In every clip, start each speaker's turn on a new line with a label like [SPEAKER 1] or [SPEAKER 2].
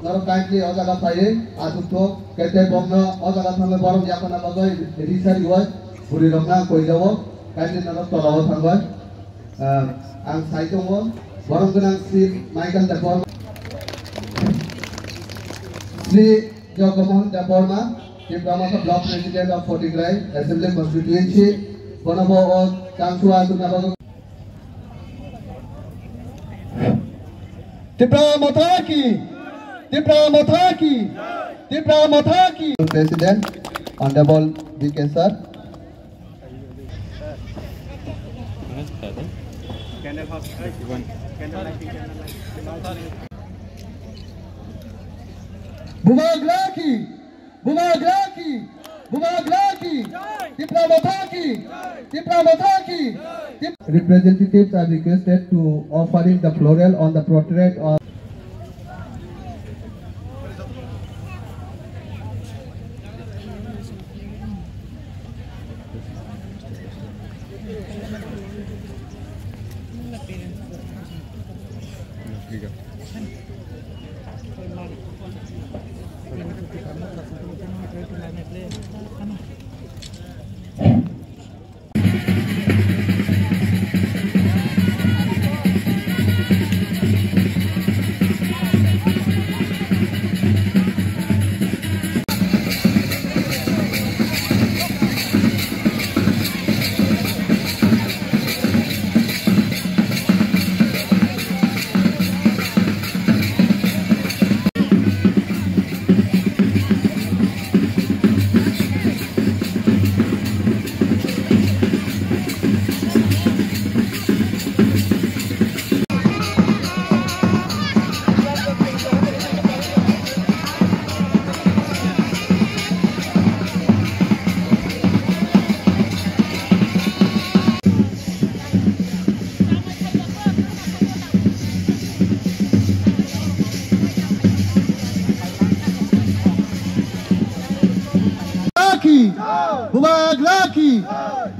[SPEAKER 1] naro kindly ojaga paye atuto kete bongno ojaga thangle borom yakona bagoi research goi buri rokna koi jawo kindly naro tolawo thangoi ang saitongo borom gunang Sri Michael Dapor Sri Jogamon Daporma the Brahmasa Block President of Fortigrai Assembly Constituency Bonobo or Kansua Tunabago Diplomataki President Honorable B.K. Sir Bumaglaki Diplomataki Representatives are requested to offering the floral on the portrait of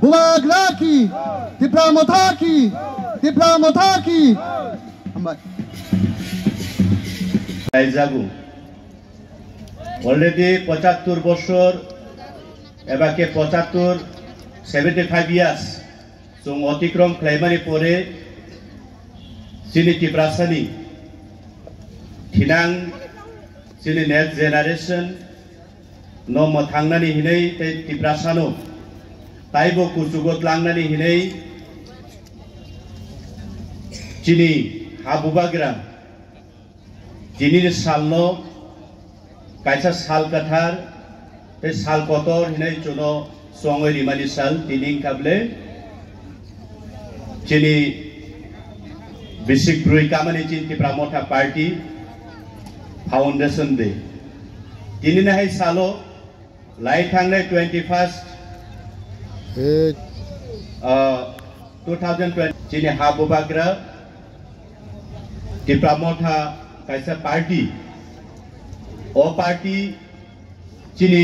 [SPEAKER 1] Bumaglaki Diplomataki
[SPEAKER 2] already 75 বছর এবাকে 75 years so অতিক্রম ক্লাইমারি পরে সিনি টিপ্রাসানি ঠিনাং সিনি next generation নম থাংনানি হিनै টিপ্রাসানো তাইবো কুচুগত লাংনানি হিनै চিনি হাবুবাগ্রাম চিনির সালনো কাইসা সাল কাথার তে সাল কতর হিनै চুনো সঙ্গই রিমানি সাল তিনিং কাবলে চিনি বিশিক ব্রুই কামানি চিন টিপ্রামথা পার্টি ফাউন্ডেশন দে তিনি না হাই সালো লাই থাংলে 21st 2020 চিনি হাবুবাগ্রা টিপ্রামথা কাইসা পার্টি ও পার্টি চিনি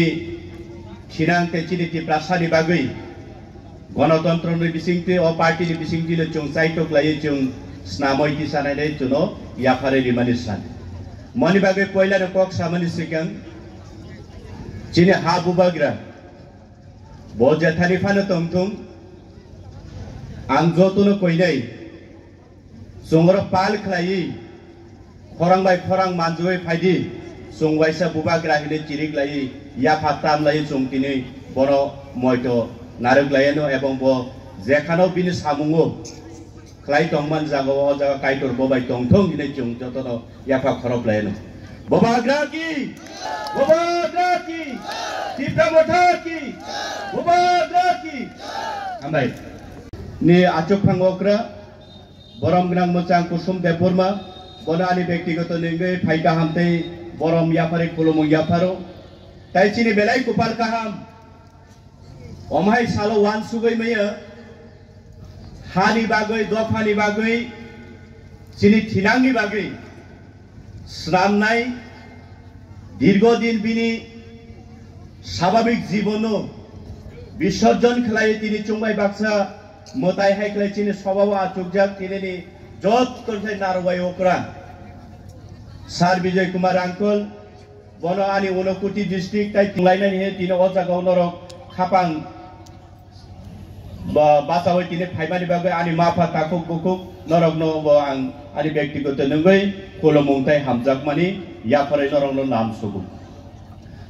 [SPEAKER 2] ঠিনাংতে চিনি টিপ্রাসানি বাগৈ গণতন্ত্রनि बिसिंते ও পার্টিनि बिसिंतिले जों साइटक लायो जों स्नामयति सानायनै जुनो याफारे रिमानि सान मनि बागै पहिला कक सामनि सिगां चिनि हाबुबाग्रा बजेथानि फानो तंथुम आं जतुनो कइनै जोंर पाल खलायि खरांबाय खरां मानजुय फायदि जोंवाइसा बुबाग्रा हिने चिरिक लायि याफाताम लायि जोंतिनि बर मयतो नारगलायनो एवं बो जेखानो बिनि सामुङो खलाय तंमान जागो जागा काइटर बबाय तंथं हिने जों जतनो याफा खरब लायनो बुबाग्रा की टिप्रामथाकी बुबाग्रा की हामबाय नि आचुक फांगोक्रा बरम ग्रां मोचां कुसुम देपुरमा बनानि व्यक्तिगत निगै फाइदा हामते बरम याफारे कुलुम याफारो ताइचिनि बेलाय कुपाल काहाम ओमहाय सालो वान सुगै मयो हानि बागै दफानि बागै चिनि थिनांनि बागै स्नामनाय दीर्घदिन बिनि स्वाभाविक जीवनो विसर्जन खलाय तिनि चुंबाय बाक्सा मोताय हायखलाय चिनि स्वभाव आचुकजाक तिनि जत करथाय नारबाय ओकरा Sar Bijay Kumar Uncle, Bono Ani Unokuti district, Tai Tinglaina he, Tino Oza Gonoro, Kapang, Basawa Tine Paimani Baga, Ani Mapa Takuk Bukuk, Norok no and Ani Bekti go to Nungay, Kolomontai Hamzak Mani, Yapare Norong Nam Subu.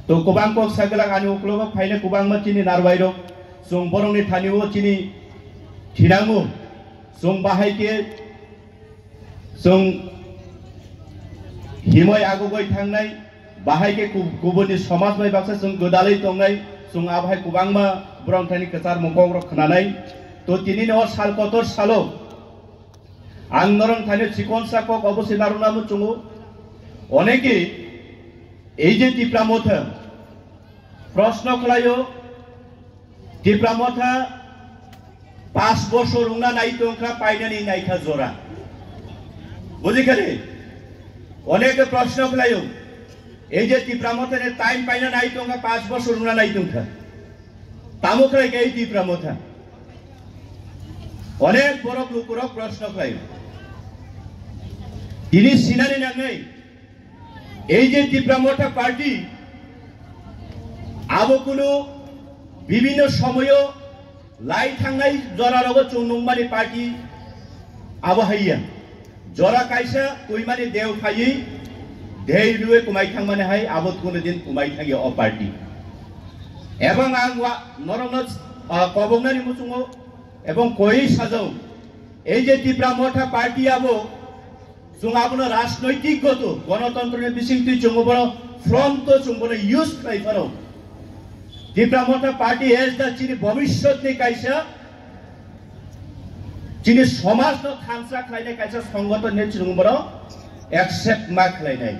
[SPEAKER 2] To Kubangkok Sagalang Ani Uklo, Paina Kubang Matini Narwairo, Sung Boroni Taniwo Chini, Tinamu, Sung Bahaike, Sung Himoy Agogoi Tangnai, Bahaike Kubuni Somas by Baxas, Sung Godali Tongai, Sung Abhai Kubangma, Brontani Katar Mukong Kananai, to Tinino Salkotor Salo, Annoron Tani Chikon Sako, Obosinaruna Muchungu, Oneki. এই যে টিপ্রামথা প্রশ্ন করায়ো টিপ্রামথা 5 বছর উনা নাই তোংখা পাইনানি নাইখা জোরা বুঝিখানে অনেকে প্রশ্ন করায়ো এই যে টিপ্রামথা নে টাইম পাইনা নাই তোংখা 5 বছর উনা নাই তোংখা তামুকরাই এই টিপ্রামথা অনেক বড় লোকরা প্রশ্ন করায়ো তিনি সিনানি নাঙ্গাই এই যে টিপ্রামথা পার্টি আবকুলো বিভিন্ন সময় লাই থাঙ্গাই জরারগ চৌনংমানি পার্টি আবহাইয়া জরা কাইসা কইমানি দেও ফাই দেই রুয়ে কুমাই থাংমানে হাই আবত কোন দিন কুমাই থাকি অ পার্টি এবং আং নরনজ কবংনানি মুচুঙো এবং কই সাজাও এই যে টিপ্রামথা পার্টি আবো जोंहाबनो राजनैतिकगत गणतन्त्रनि बिसिंति जोंबो फ्रंट जोंबो यूज खाइफारो टिप्रामथा पार्टी हेज द चिनि भविष्यतनि काइसा चिनि समाज न थांसा खाइने काइसा संगठन ने जोंबो एक्सेप्ट मा खाइनाय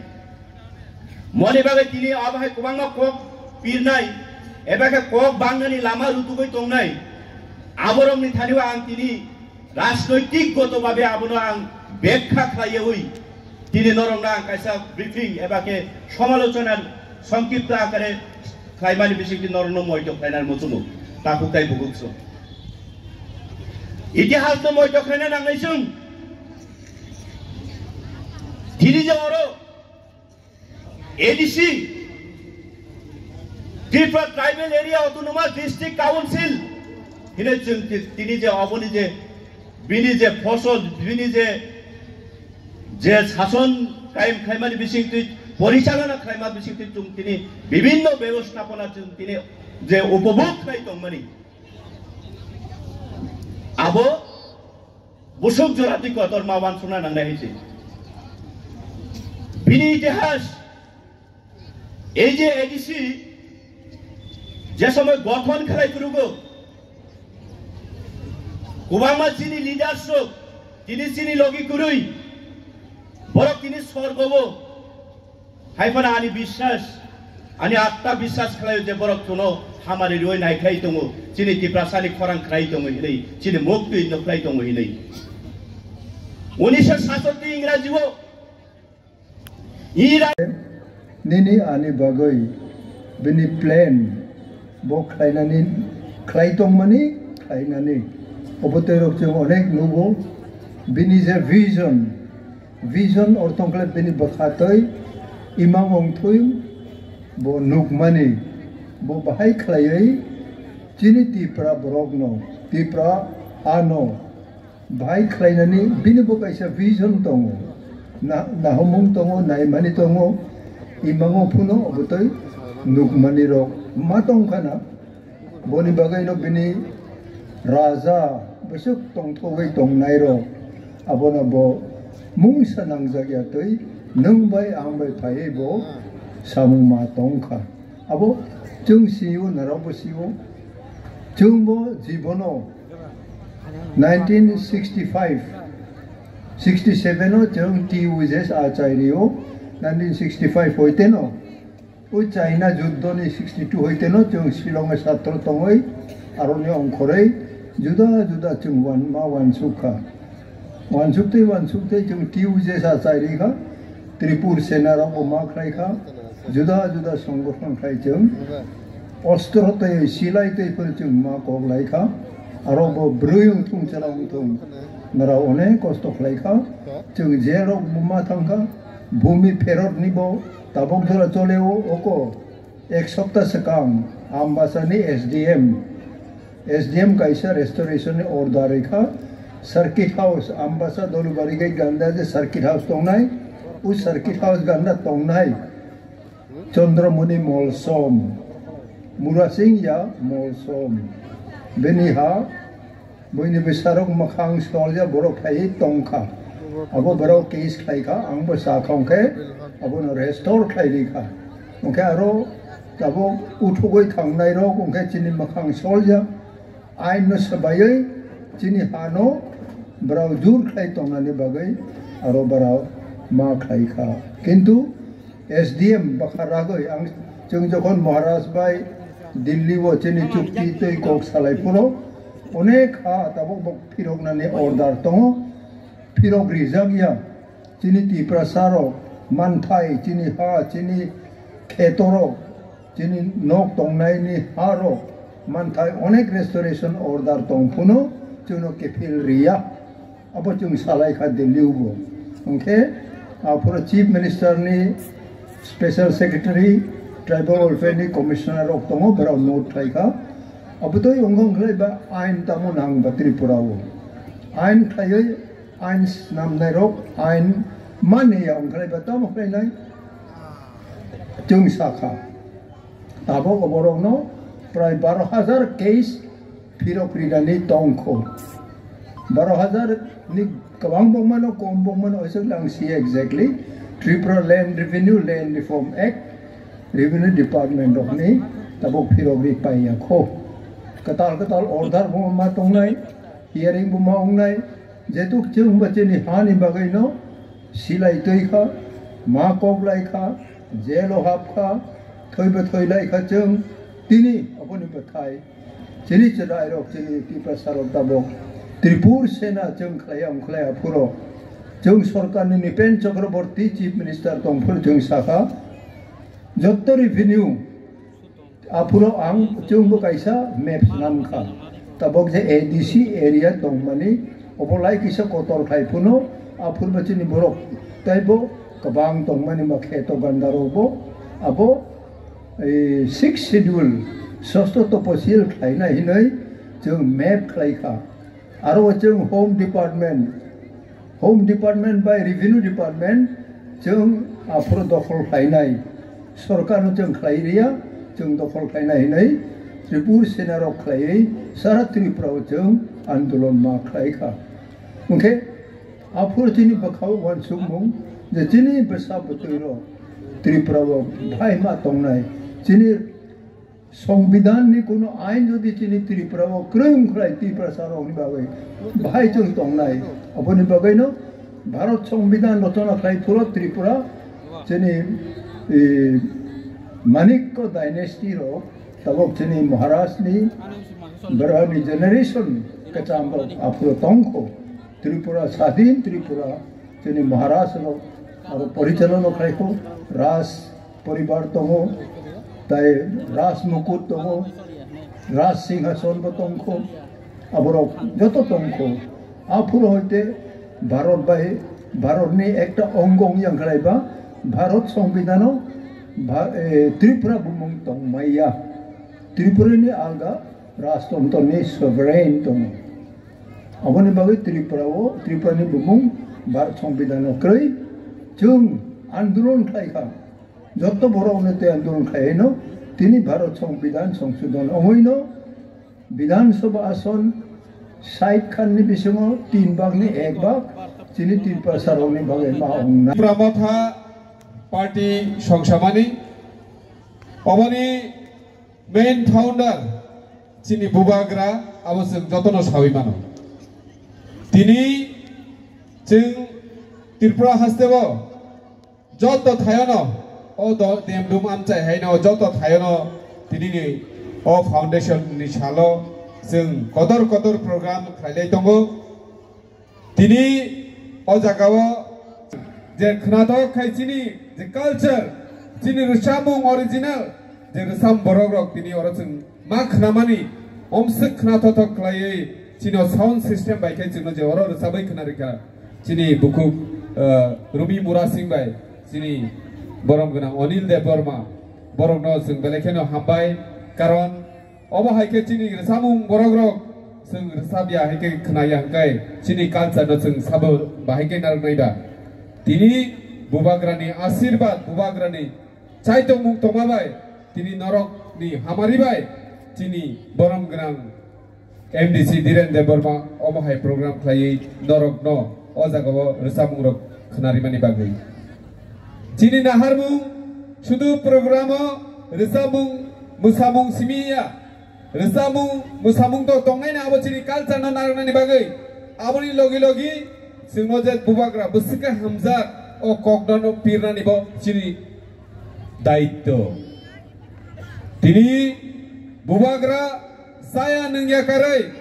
[SPEAKER 2] मनि बागे तिनि आबाहाय कुबांगा कक पिरनाय एबाके कक बांगानि लामा रुतुगै तंनाय आबरमनि थानिवा आं तिनि राजनैतिकगत भाबे आबनो आं ব্যাখ্যা খাইয়েই তিনি নরমনা কাইসা ব্রিফিং এবাকে সমালোচনার সংক্ষিপ্ত আকারে খাইমানি বিশিষ্ট নরন ময়টো খাইনার মচুমু তাকু কাই বুগুকছো ইতিহাস তো ময়টো খাইনা নাংনাইছুম তিনি যে ওর ADC Tripura tribal area autonomous district council তিনি যে অবনি যে বিনি যে ফসল বিনি যে শাসন কায়েম খাইমানি বিশিংতি পরিচালনা খাইমা বিশিংতি তিনি বিভিন্ন ব্যবস্থাপনা তিনি যে উপভোগ খাই তংমানি আবো বুসুক জরাতি কতর মাওয়ান শোনা নাংনাই হইছে বিনি ইতিহাস এই যে এডিসি যে সময় গঠন খেলাই করুগো কুবামা চিনি লিডারশিপ তিনি চিনি লগি কুরুই বড় তিনি স্বর্গবো হাইফানা আনি বিশ্বাস আনি আত্মা বিশ্বাস খাই যে বড় কোনো হামারি রই নাই খাই দङ চিনি টিপ্রাসানি খরাং খাই দङ হিनै চিনি মুক্তি নখাই দङ হিनै 1967 ইংরাজিবো ইরা
[SPEAKER 3] নিনি আনি বাগৈ বিনি প্লেন ব খাইনানি খাই দংমানি খাইনানি অবতরক जों अनेक नुगो बिनि जे vision ortongkle bini bakhatoi imam ongthoi bo nukmani bo bahai khlaiei chini tipra borogno tipra ano bahai khlainani bini bo kaisa vision tongo na homung tongo naimani tongo imango phuno obotoi nukmani rok matong khana boni bagai no bini raja besok tongthoi tongnai rok abona bo mungsa nangjagya toi nungbai angbai phai bo samuma tongkha abo जों सिउ नारावबो सिउ जोंबो जीवनो 1965 67 no जों टीयूजेस आचार्यो 1965 होइते no ओ China युद्धनि 62 होइते no जों शिलंग छात्र तंगै आरोनि अंखरै जुदा जुदा जों वानसुकते जों टीयूजेस आचार्यखा त्रिपुर सेनाराव मा खायखा जुदा जुदा संगठन खाय जों अस्त्रते सिलाइतेफोर जों मा गलायखा आरो बो ब्रयं थुंचलाव थुं नारा अनेक कष्ट खायखा जों जेराव मा थांखा भूमि फेरत निबो ताबक जरा चलेओ ओको एक सप्ताह सेकाम आमबासानी SDM काइसा रेस्टोरेशन ऑर्डर रेखा सर्किट हाउस आमबासा दोलुबारी के गंदा जे सर्किट हाउस तोंगनाय उस सर्किट हाउस गंदा तोंगनाय चंद्रमुनि मॉलसोम मुरासिंग या मॉलसोम बेनिहा बयनि बेसारक मखां सलजा बरक थाय तंखा अब बरक केस खायखा आंबो साखांखे अब रेस्टोर खायलिखा ओंखे आरो ताबो उठुगै थांनाय र ओंखे चिनि मखां सलजा आइन न सबायै चिनि हानो ब्राव जुर खाय तंनानि बागै आरो ब्राव मा खायखा किन्तु SDM बखारागै आं जों जखन महाराज बाय दिल्ली वो चिनि चुक्ति तै कक सालायफुनो अनेक हा ताबक बक फिरगनानि अर्डार दङ फिरग रिजागिया चिनि तिप्रासारो मानथाय चिनि हा चिनि खेतरो चिनि नक दंनायनि हारो मानथाय अनेक रेस्टोरेशन अर्डार दंफुनो जोंनो केफिल रिया अब जों सालायखा दिल्लीयावबो ओंखे आफोर चीफ मिनिस्टारनि स्पेशल सेक्रेटारि ट्राइबल वेलफेयरनि कमिशनार दङ बेराव नोट थायखा अब तो अंगंखलायबा आइन तामो नांबा त्रिपुराव आइन थायै आइन नामनाय रक आइन मानिया अंखलायबा तामो खायनाय जों साखा ताबो गबरनो प्राय 12,000 केस फिरक्रिदानि दंखौ 12,000 नि गोबां बंमानो कम बंमानो एसे लांसि exactly Tripura land reform act revenue department नि ताबो फिरक्रि पायाखौ कताल ऑर्डर बमा तंनाय हियरिंग बमा अंनाय जेतु जों बचेनि हानि बागैनो सिलाय तैखा मा कबलायखा जेलो हाबखा थैबो थैलायखा जों तिनि अपनि बथाय चिनि चराय रक चिनि तिप्रासार ताबक त्रिपुर सेना जों खलाया अंखलाया फुरो जों सरकारनि निपेन चक्रवर्ती चीफ मिनिस्टर दंफोर जों साखा जत्त रेवेन्यू आफुरो आं जोंबो कायसा मेप्स नामखा ताबक जे ADC एरिया दंमानि अबलाय किसा कतर खायफुनो आफुर बचिनि बरक ताइबो गोबां दंमानि माखेतो गन्दारोबो आबो 6 शेड्यूल षष्ठ तपसिल खायना हिनै जों मेप खायखा आरो जों home department by revenue department जों आफुर दखल खायनाय सरकार जों खायरिया जों दखल खायनाय हिनै त्रिपुर सेनाराव खायै सारा त्रिपुराव जों आंदोलन मा खायखा ओंखे आफुर चिनि बखाव वानसुमुं जे चिनि बेसा बतैरो त्रिपुराव भाई मा तंनाय चिनि संविधान नि कोनो आइन जदि चिनि त्रिपुराव क्रम खलाय त्रिपुरासारनि बागै भाई जों तंनाय अपनि बागैनो भारत संविधान रचना खाय पुरो त्रिपुरा चिनि मानिक डायनेस्टी रो तबक चिनि महाराष्ट्रनि बरहानि जेनेरेशन कचाम आफुर तंखो त्रिपुरा स्वाधीन त्रिपुरा चिनि महाराष्ट्र और परिचालन खायखो राज परिवार दङ ताय राज मुकुट दङ राज सिंहासन दंखो आबरो जत दंखो आफुर हयते भारत बाय भारतनि एकटा अंगं यांखलायबा भारत संविधानाव त्रिपुरा बुमुं दंमाया त्रिपुरानि आलदा राजतंत्रनि सभरेन दङ अबनि बागै त्रिपुरानि बुमुं भारत संविधानाव क्रय जों आंदोलन खायखा जत बर'नो ते आंदोलन खायनो तिनि भारत संविधान संशोधन अमैनो विधानसभा आसन 60 खाननि बिसङाव 3 भागनि 1 भाग चिनि त्रिपुरासारनि बागै मा अंना
[SPEAKER 4] प्रमथा पार्टी संसामानि अबनि मेन फाउंडर चिनि बुबाग्रा अबसों जतन साविमानो तिनि जों त्रिपुरा हास्तेव जत थायनो ओ देमदुम आमचाय हायनो जत थायनो तिनि ओ फाउंडेशन नि सालो जों कदर प्रोग्राम खायलाय दङ तिनि ओ जागाव जे खनादक खायचिनि जे कल्चर चिनि रुसामुं ओरिजिनल जे रुसाम बरक रक तिनि अरजों मा खनामानि ओमसे खनाथथक खायै चिनो साउंड सिस्टम बायखाय जों जे अर रुसाबै खनारिका चिनि बुकु रुबी मुरा सिंह बाय sini borong guna Anil Deborma borong no sing belekeno hambai karon obo haike sini samung borong rok sing sabia haike khnaya hangkai sini kalsa no sing sabo bahike nar naida tini bubagrani asirbat bubagrani chaitong mung tomabai tini norok ni hamari bai tini borong guna MDC Dhiren Deborma obo hai program khlai norok no ojagao samung rok khnari mani bagai Cini naharmung sudu programo resamung musamung simia resamung musamung to tongai na abo cini culture no narana ni bagai aboni logi logi singmojet bubagra busika hamza o kokdono pirna nibo cini daitto tini bubagra saya nengya karai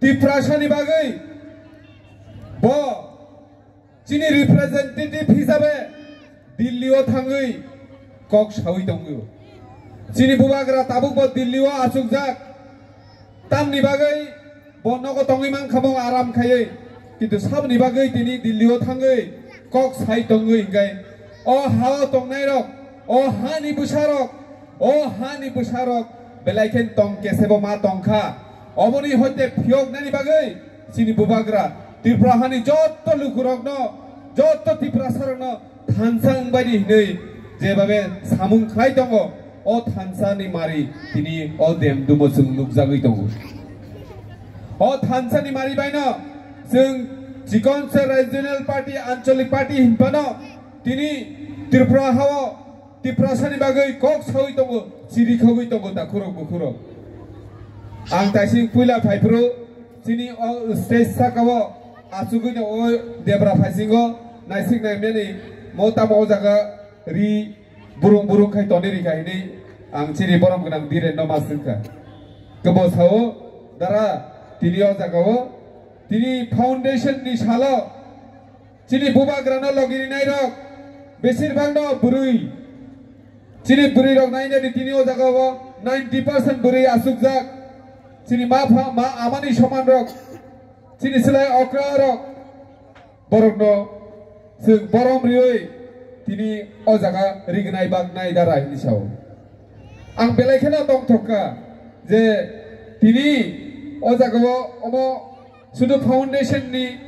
[SPEAKER 4] tiprasha ni bagai bo cini representative hisabe Dillio thangai kok sawi tongo sini bubagra tabuk bo Dillio asukjak tam ni bagai bonno ko tongi mang khabong aram khaye kintu sab ni bagai tini Dillio thangai kok sai tongo ingai o hawa tongnai rok o hani busarok belaiken tong kesebo ma tongkha oboni hote phiok nani bagai sini bubagra tiprahani jotto lukurok no jotto tiprasarok no Tansang badi nei jebabe samung khai tongo o tansani mari tini o dem dumo sung nukjagui tongo o tansani mari baino sung Jikonse regional party ancholik party hinpano tini Tripura hawo tiprasani bagai kok sawi tongo siri khogui tongo ta khurok bukhurok ang taising puila phaipro tini o stage sakawo asugui no o debra phaisingo naising naimeni Mota mau jaga ri burung kai toni kai ini ang ciri borong kenang Dhiren no masukka kebo sao dara tini o jaga o tini foundation ni salo ciri bubagra no logiri nai rok besir bang no burui ciri burui rok nai jadi tini o jaga o 90% burui asukjak ciri ma amani soman rok ciri selai okra rok borong no sing borom rioi tini o jaga rignai bagnai dara ini sao ang belaikena tong thokka je tini o jaga omo sudu foundation ni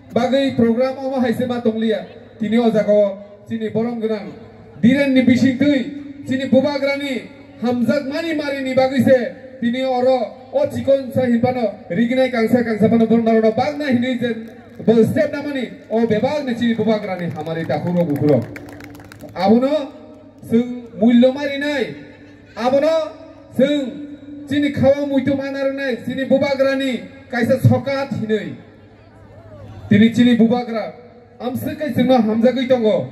[SPEAKER 4] bagai program omo haisema tonglia tini o jaga tini borom gunang Dhiren ni bisingtui tini bubagrani hamjak mani mari ni bagai se tini oro o chikon sa hipano rignai kangsa pano bornaro bagna hinei je Bol step namani o bebag ne cini bubagrani hamari ta khuro bukhuro abono sung mullo mari nai abono sung cini khawa muito manar nai cini bubagrani kaisa sokat hinei tini cini bubagra amse kai sungno hamjagui tongo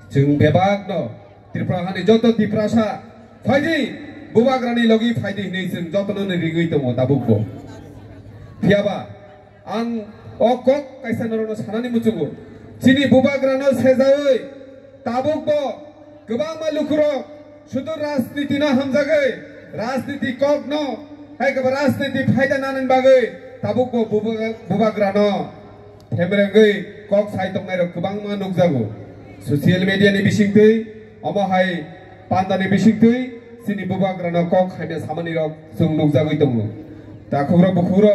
[SPEAKER 4] sung bebag no Tripura hani joto tiprasa phaidi bubagrani logi phaidi hinei sung jotono ne rigui tongo tabukko phiaba ang okok kaisa norono sanani muchungu cini bubagrano sejai tabukbo gobang ma lukhuro sudu rajniti no hamjagai rajniti kok no haikaba rajniti phaida nanan bagai tabukbo bubagrano themrengai kok sai tongnai rok gobang ma nukjago social media ni bisingtui omo hai pandani bisingtui cini bubagrano kok haine samani rok sung nukjagoi tongo ta khuro bukhuro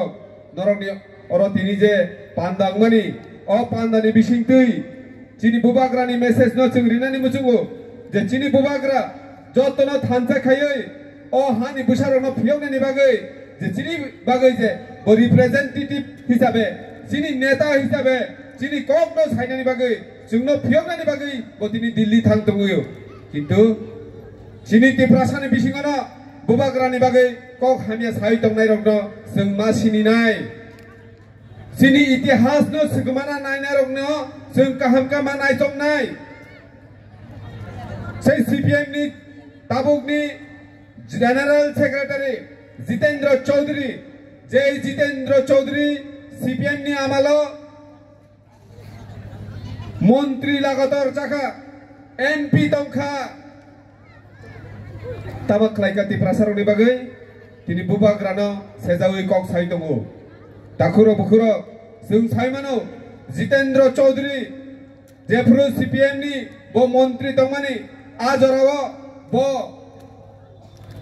[SPEAKER 4] norokni oro tini je pandang mani o pandani bisingtui cini bubagrani message no chung rinani muchungu je cini bubagra jotono thansa khayoi o hani busaro no phiogni ni bagai je cini bagai je bo representative hisabe cini neta hisabe cini kok no sainani bagai chungno phiogni bagai bo tini Delhi thang tonguyo kintu cini tiprasani bisingana bubagrani bagai kok hamia sai tongnai rok no sung ma sini nai Sini itihas no segumana naina rok no sung kaham ka manai tong nai sei CPM ni tabuk ni General Secretary Jitendra Chaudhary Jai Jitendra Chaudhary CPM ni amalo Montri lagatar chaka MP tongkha tabak laika tiprasarok ni bagai tini bubagrano sejawi kok sai tongo Takuro bukhuro sung saimano Jitendra Chaudhary जेफ्रो CPM नि बो मंत्री दंमानि आजराव बो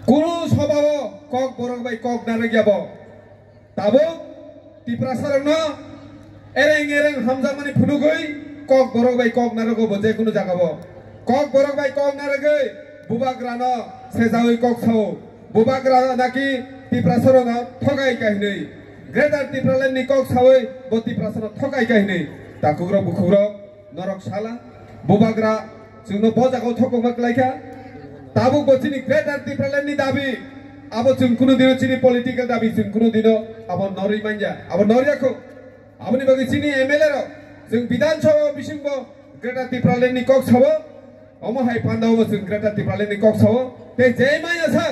[SPEAKER 4] कुनु सभाव कक बरक bye कक नारगियाबो ताबो तिप्रासारन एरें एरें हामजामानि फुनुगै कक बरक bye कक नारगो बजे कुनु जागाबो कक बरक बाय कक नारगै बुबाग्रान सेजावै कक साव बुबाग्रा नाकि तिप्रासारन थगाय काहिनै ग्रेटार तिप्रालेन नि कक सावै बो तिप्रासारन थगाय काहिनै ताकुग्र बुखुग्र नरक साला बुबाग्रा जोंनो बजागाव थकमा क्लाइखा ताबु बचिनि ग्रेटार तिप्रालेन नि दाबि आबो जों कुनु दिन चिनि पलिटिकल दाबि जों कुनु दिन आबो नरि मानजा आबो नरियाखौ आबोनि बागै चिनि एमएलए र जों विधानसभा बिसिंबो ग्रेटार तिप्रालेन नि कक सावो अमो हाय पान्दावबो जों ग्रेटार तिप्रालेन नि कक सावो ते जेमाया सा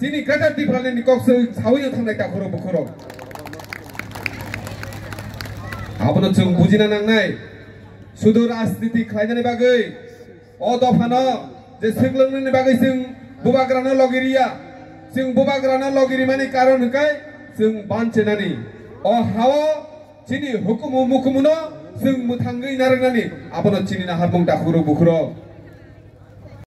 [SPEAKER 4] चिनि ग्रेटार तिप्रालेन नि कक सावैनो थांनाय ताखुरो बुखुरो आबोनो जों बुजिना नांनाय सुदु राजनीति खालायनायनि बागै अ दफानो जे सोंलोंनायनि बागै जों बुबाग्रानो लगिरिया जों बुबाग्रानो लगिरि माने कारण हकाय जों बानचेनानि अ हाव चिनि हुकुम मुकुमनो जों मुथांगै नारनानि आबोनो चिनि ना हारमुं दाखुरो बुखुरो